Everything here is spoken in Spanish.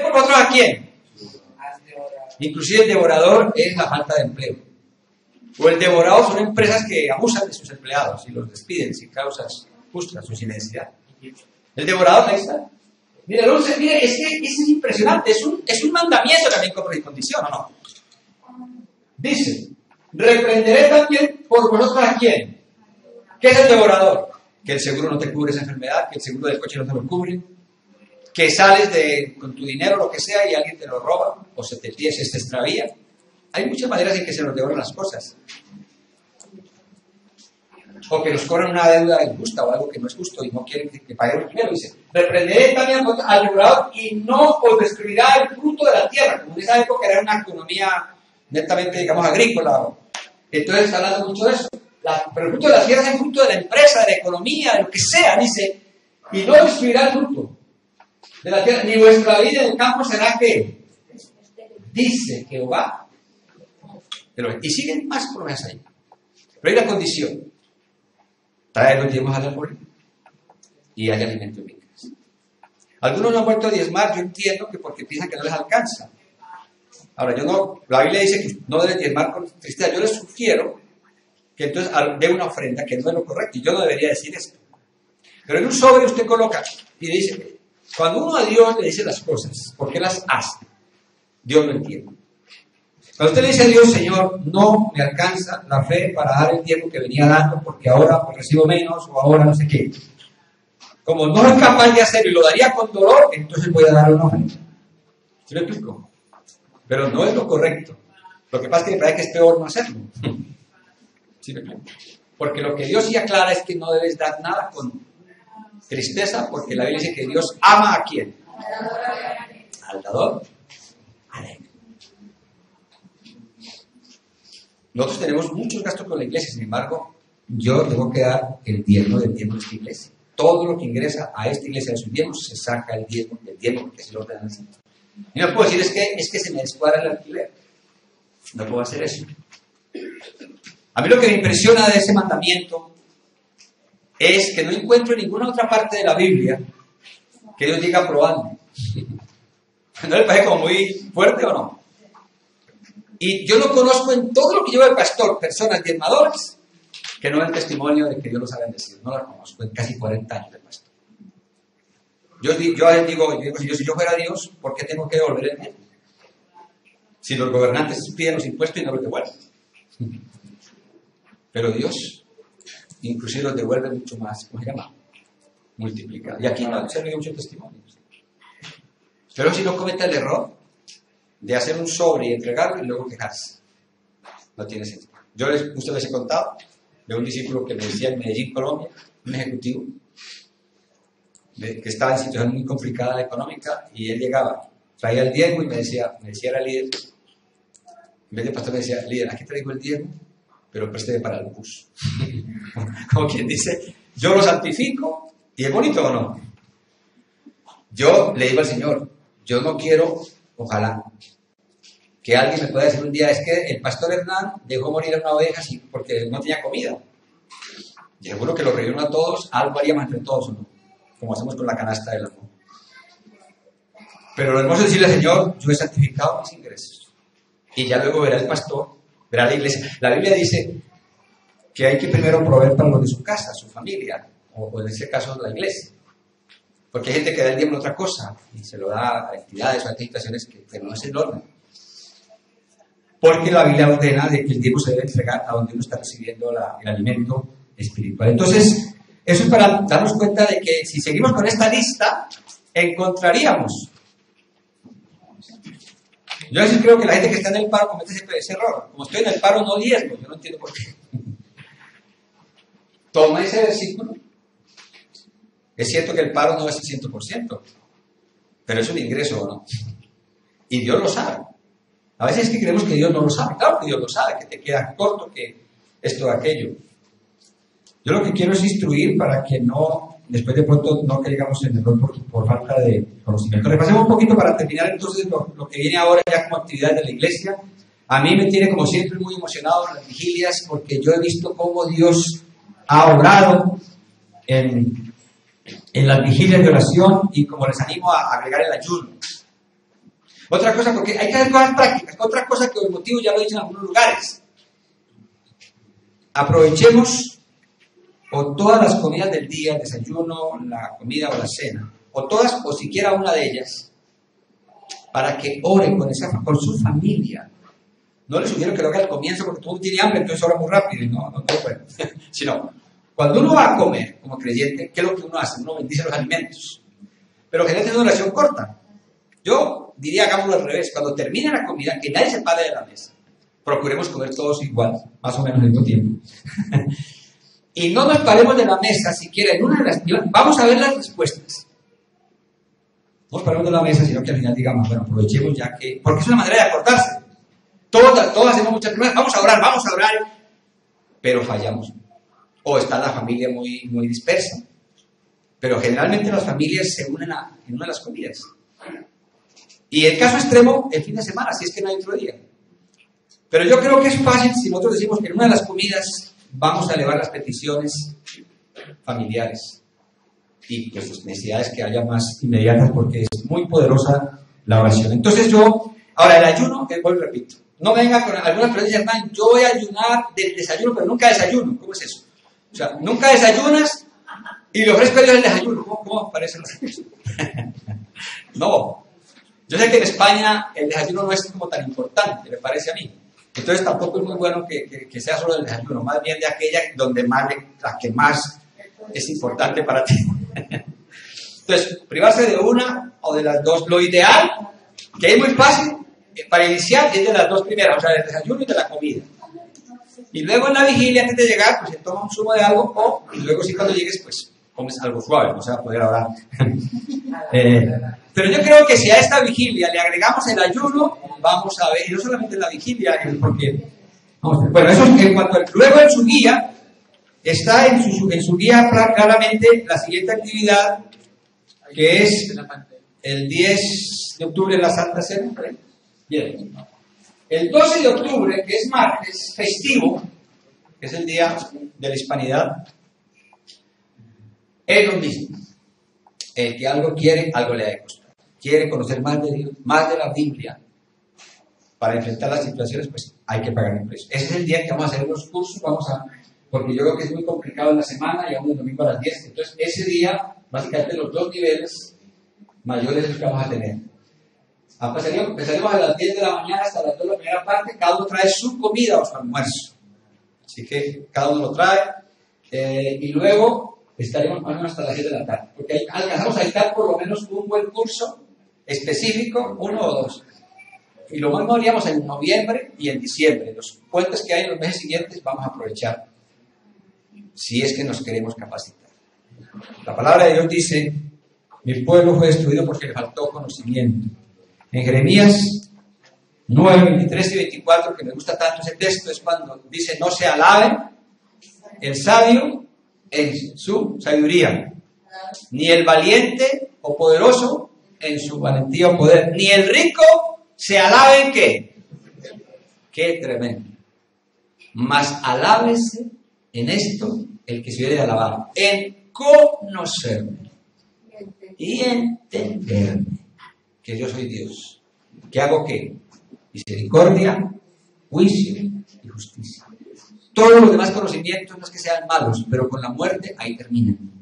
por vosotros a quién? Inclusive el devorador es la falta de empleo. O el devorado son empresas que abusan de sus empleados y los despiden sin causas justas o sin necesidad. El devorador, ahí está. Mire, el 11, mire, es que es impresionante, es un mandamiento también con condición, ¿o no? Dice, reprenderé también por vosotros a quién. ¿Qué es el devorador? Que el seguro no te cubre esa enfermedad, que el seguro del coche no te lo cubre, que sales con tu dinero, lo que sea, y alguien te lo roba, o se te extravía. Hay muchas maneras en que se nos devoran las cosas. O que nos cobran una deuda injusta o algo que no es justo y no quieren que paguemos primero. Dice, reprenderé también al devorador y no os destruirá el fruto de la tierra. Como en esa época era una economía netamente, digamos, agrícola. Entonces está hablando mucho de eso. Pero el fruto de la tierra es el fruto de la empresa, de la economía, de lo que sea. Dice, y no destruirá el fruto de la tierra, ni vuestra vida en el campo será que dice Jehová. Y siguen más promesas ahí. Pero hay una condición. Trae los diezmos al árbol y hay alimento en mi casa. Algunos no han vuelto a diezmar, yo entiendo que porque piensan que no les alcanza. Ahora, la Biblia dice que no deben diezmar con tristeza. Yo les sugiero que entonces dé una ofrenda, que no es lo correcto, y yo no debería decir esto. Pero en un sobre usted coloca y dice, cuando uno a Dios le dice las cosas, ¿por qué las hace? Dios lo entiende. Cuando usted le dice a Dios, Señor, no me alcanza la fe para dar el tiempo que venía dando porque ahora pues, recibo menos o ahora no sé qué. Como no es capaz de hacerlo y lo daría con dolor, entonces voy a dar una ofrenda. ¿Sí me explico? Pero no es lo correcto. Lo que pasa es que me parece que es peor no hacerlo. ¿Sí me explico? Porque lo que Dios sí aclara es que no debes dar nada con tristeza, porque la Biblia dice que Dios ama ¿a quién? Al dador. Alegre. Nosotros tenemos muchos gastos con la iglesia, sin embargo, yo tengo que dar el diezmo del diezmo de esta iglesia. Todo lo que ingresa a esta iglesia de sus diezmos se saca el diezmo del diezmo, porque si lo ordenan así. Y no puedo decir es que se me descuadra el alquiler. No puedo hacer eso. A mí lo que me impresiona de ese mandamiento es que no encuentro en ninguna otra parte de la Biblia que Dios diga probadme. ¿No le parece como muy fuerte o no? Y yo no conozco en todo lo que lleva el pastor personas diezmadoras que no den testimonio de que Dios los ha bendecido. No las conozco en casi 40 años de pastor. Yo digo, si yo fuera Dios, ¿por qué tengo que devolver el diezmo? Si los gobernantes piden los impuestos y no los devuelven. Pero Dios inclusive los devuelve mucho más, ¿cómo se llama? Multiplicado. Y aquí no se ríe muchos testimonios. Pero si no cometa el error de hacer un sobre y entregarlo y luego quejarse. No tiene sentido. Usted les he contado de un discípulo que me decía en Medellín, Colombia, un ejecutivo, que estaba en situación muy complicada económica, y él llegaba, traía el diezmo y me decía era líder, en vez de pastor me decía, líder, aquí traigo el diezmo, pero présteme para el bus. Como quien dice, yo lo santifico, y es bonito o no. Yo le digo al Señor, yo no quiero, ojalá, que alguien me pueda decir un día, es que el pastor Hernán dejó morir a una oveja porque no tenía comida. Y seguro que lo reunió a todos, algo haríamos entre todos, ¿no? Como hacemos con la canasta del amor. Pero lo hermoso es decirle, Señor, yo he santificado mis ingresos. Y ya luego verá el pastor, verá la iglesia. La Biblia dice que hay que primero proveer para los de su casa, su familia, o en este caso la iglesia. Porque hay gente que da el diezmo en otra cosa y se lo da a entidades o a instituciones que no es el orden. Porque la Biblia ordena de que el diezmo se debe entregar a donde uno está recibiendo el alimento espiritual. Entonces, eso es para darnos cuenta de que si seguimos con esta lista, encontraríamos. Yo a veces creo que la gente que está en el paro comete ese error. Como estoy en el paro, no diezmo. Yo no entiendo por qué. Toma ese versículo. Es cierto que el paro no es el 100%, pero es un ingreso, ¿o no? Y Dios lo sabe. A veces es que creemos que Dios no lo sabe. Claro que Dios lo sabe, que te queda corto, que esto o aquello. Yo lo que quiero es instruir para que no, después de pronto, no caigamos en error por falta de conocimiento. Repasemos un poquito para terminar entonces lo que viene ahora ya como actividad de la iglesia. A mí me tiene como siempre muy emocionado en las vigilias porque yo he visto cómo Dios ha obrado en las vigilias de oración y como les animo a agregar el ayuno. Otra cosa, porque hay que hacer cosas prácticas. Otra cosa que el motivo ya lo he dicho en algunos lugares. Aprovechemos o todas las comidas del día, el desayuno, la comida o la cena, o todas o siquiera una de ellas, para que oren con su familia. No les sugiero que lo haga al comienzo porque todo el mundo tiene hambre, entonces ora muy rápido y no puede. Sino, cuando uno va a comer como creyente, ¿qué es lo que uno hace? Uno bendice los alimentos. Pero generalmente es una oración corta. Yo diría, hagámoslo al revés. Cuando termine la comida, que nadie se pare de la mesa. Procuremos comer todos igual, más o menos al mismo tiempo. Y no nos paremos de la mesa siquiera en una de las... Vamos a ver las respuestas. No nos paremos de la mesa, sino que al final digamos, bueno, aprovechemos ya que... Porque es una manera de acordarse. Todos hacemos muchas preguntas. Vamos a orar. Pero fallamos. O está la familia muy dispersa. Pero generalmente las familias se unen en una de las comidas. Y el caso extremo, el fin de semana, si es que no hay otro día. Pero yo creo que es fácil si nosotros decimos que en una de las comidas vamos a elevar las peticiones familiares y pues las necesidades que haya más inmediatas, porque es muy poderosa la oración. Entonces ahora el ayuno, vuelvo y repito, no venga con algunas personas y dicen, hermano, yo voy a ayunar del desayuno, pero nunca desayuno. ¿Cómo es eso? O sea, nunca desayunas y le ofrezco a Dios el desayuno. ¿Cómo parece? No. Yo sé que en España el desayuno no es como tan importante, me parece a mí. Entonces tampoco es muy bueno que sea solo el desayuno, más bien de aquella la que más es importante para ti. Entonces, privarse de una o de las dos. Lo ideal, que es muy fácil, para iniciar es de las dos primeras, o sea, del desayuno y de la comida. Y luego en la vigilia, antes de llegar, pues se toma un zumo de algo, y luego sí cuando llegues, pues comes algo suave, no se va a poder orar. Pero yo creo que si a esta vigilia le agregamos el ayuno, vamos a ver, y no solamente la vigilia, porque... Bueno, eso es en cuanto al... Luego en su guía, está en su guía claramente la siguiente actividad, que es el 10 de octubre, la Santa Cena. Bien. El 12 de octubre, que es martes, festivo, que es el día de la Hispanidad, es lo mismo. El que algo quiere, algo le ha de costar. Quiere conocer más de Dios, más de la Biblia. Para enfrentar las situaciones, pues hay que pagar un precio. Ese es el día que vamos a hacer los cursos, porque yo creo que es muy complicado en la semana, llegamos el domingo a las 10. Entonces, ese día, básicamente los dos niveles mayores es los que vamos a tener. Empezaremos a las 10 de la mañana hasta las 2 de la primera parte, cada uno trae su comida o su almuerzo. Así que cada uno lo trae. Y luego estaremos más o menos hasta las 10 de la tarde, porque ahí alcanzamos a dictar por lo menos un buen curso específico, 1 o 2. Y lo mismo haríamos en noviembre y en diciembre. Los puentes que hay en los meses siguientes vamos a aprovechar, si es que nos queremos capacitar. La palabra de Dios dice, mi pueblo fue destruido porque le faltó conocimiento. En Jeremías 9, 23 y 24, que me gusta tanto ese texto, es cuando dice, no se alabe el sabio en su sabiduría, ni el valiente o poderoso en su valentía o poder, ni el rico se alabe en ¿qué? Qué tremendo. Mas alábese en esto el que se hubiere de alabar, en conocerme y entenderme que yo soy Dios, que hago ¿qué? Misericordia, juicio y justicia. Todos los demás conocimientos no es que sean malos, pero con la muerte ahí terminan.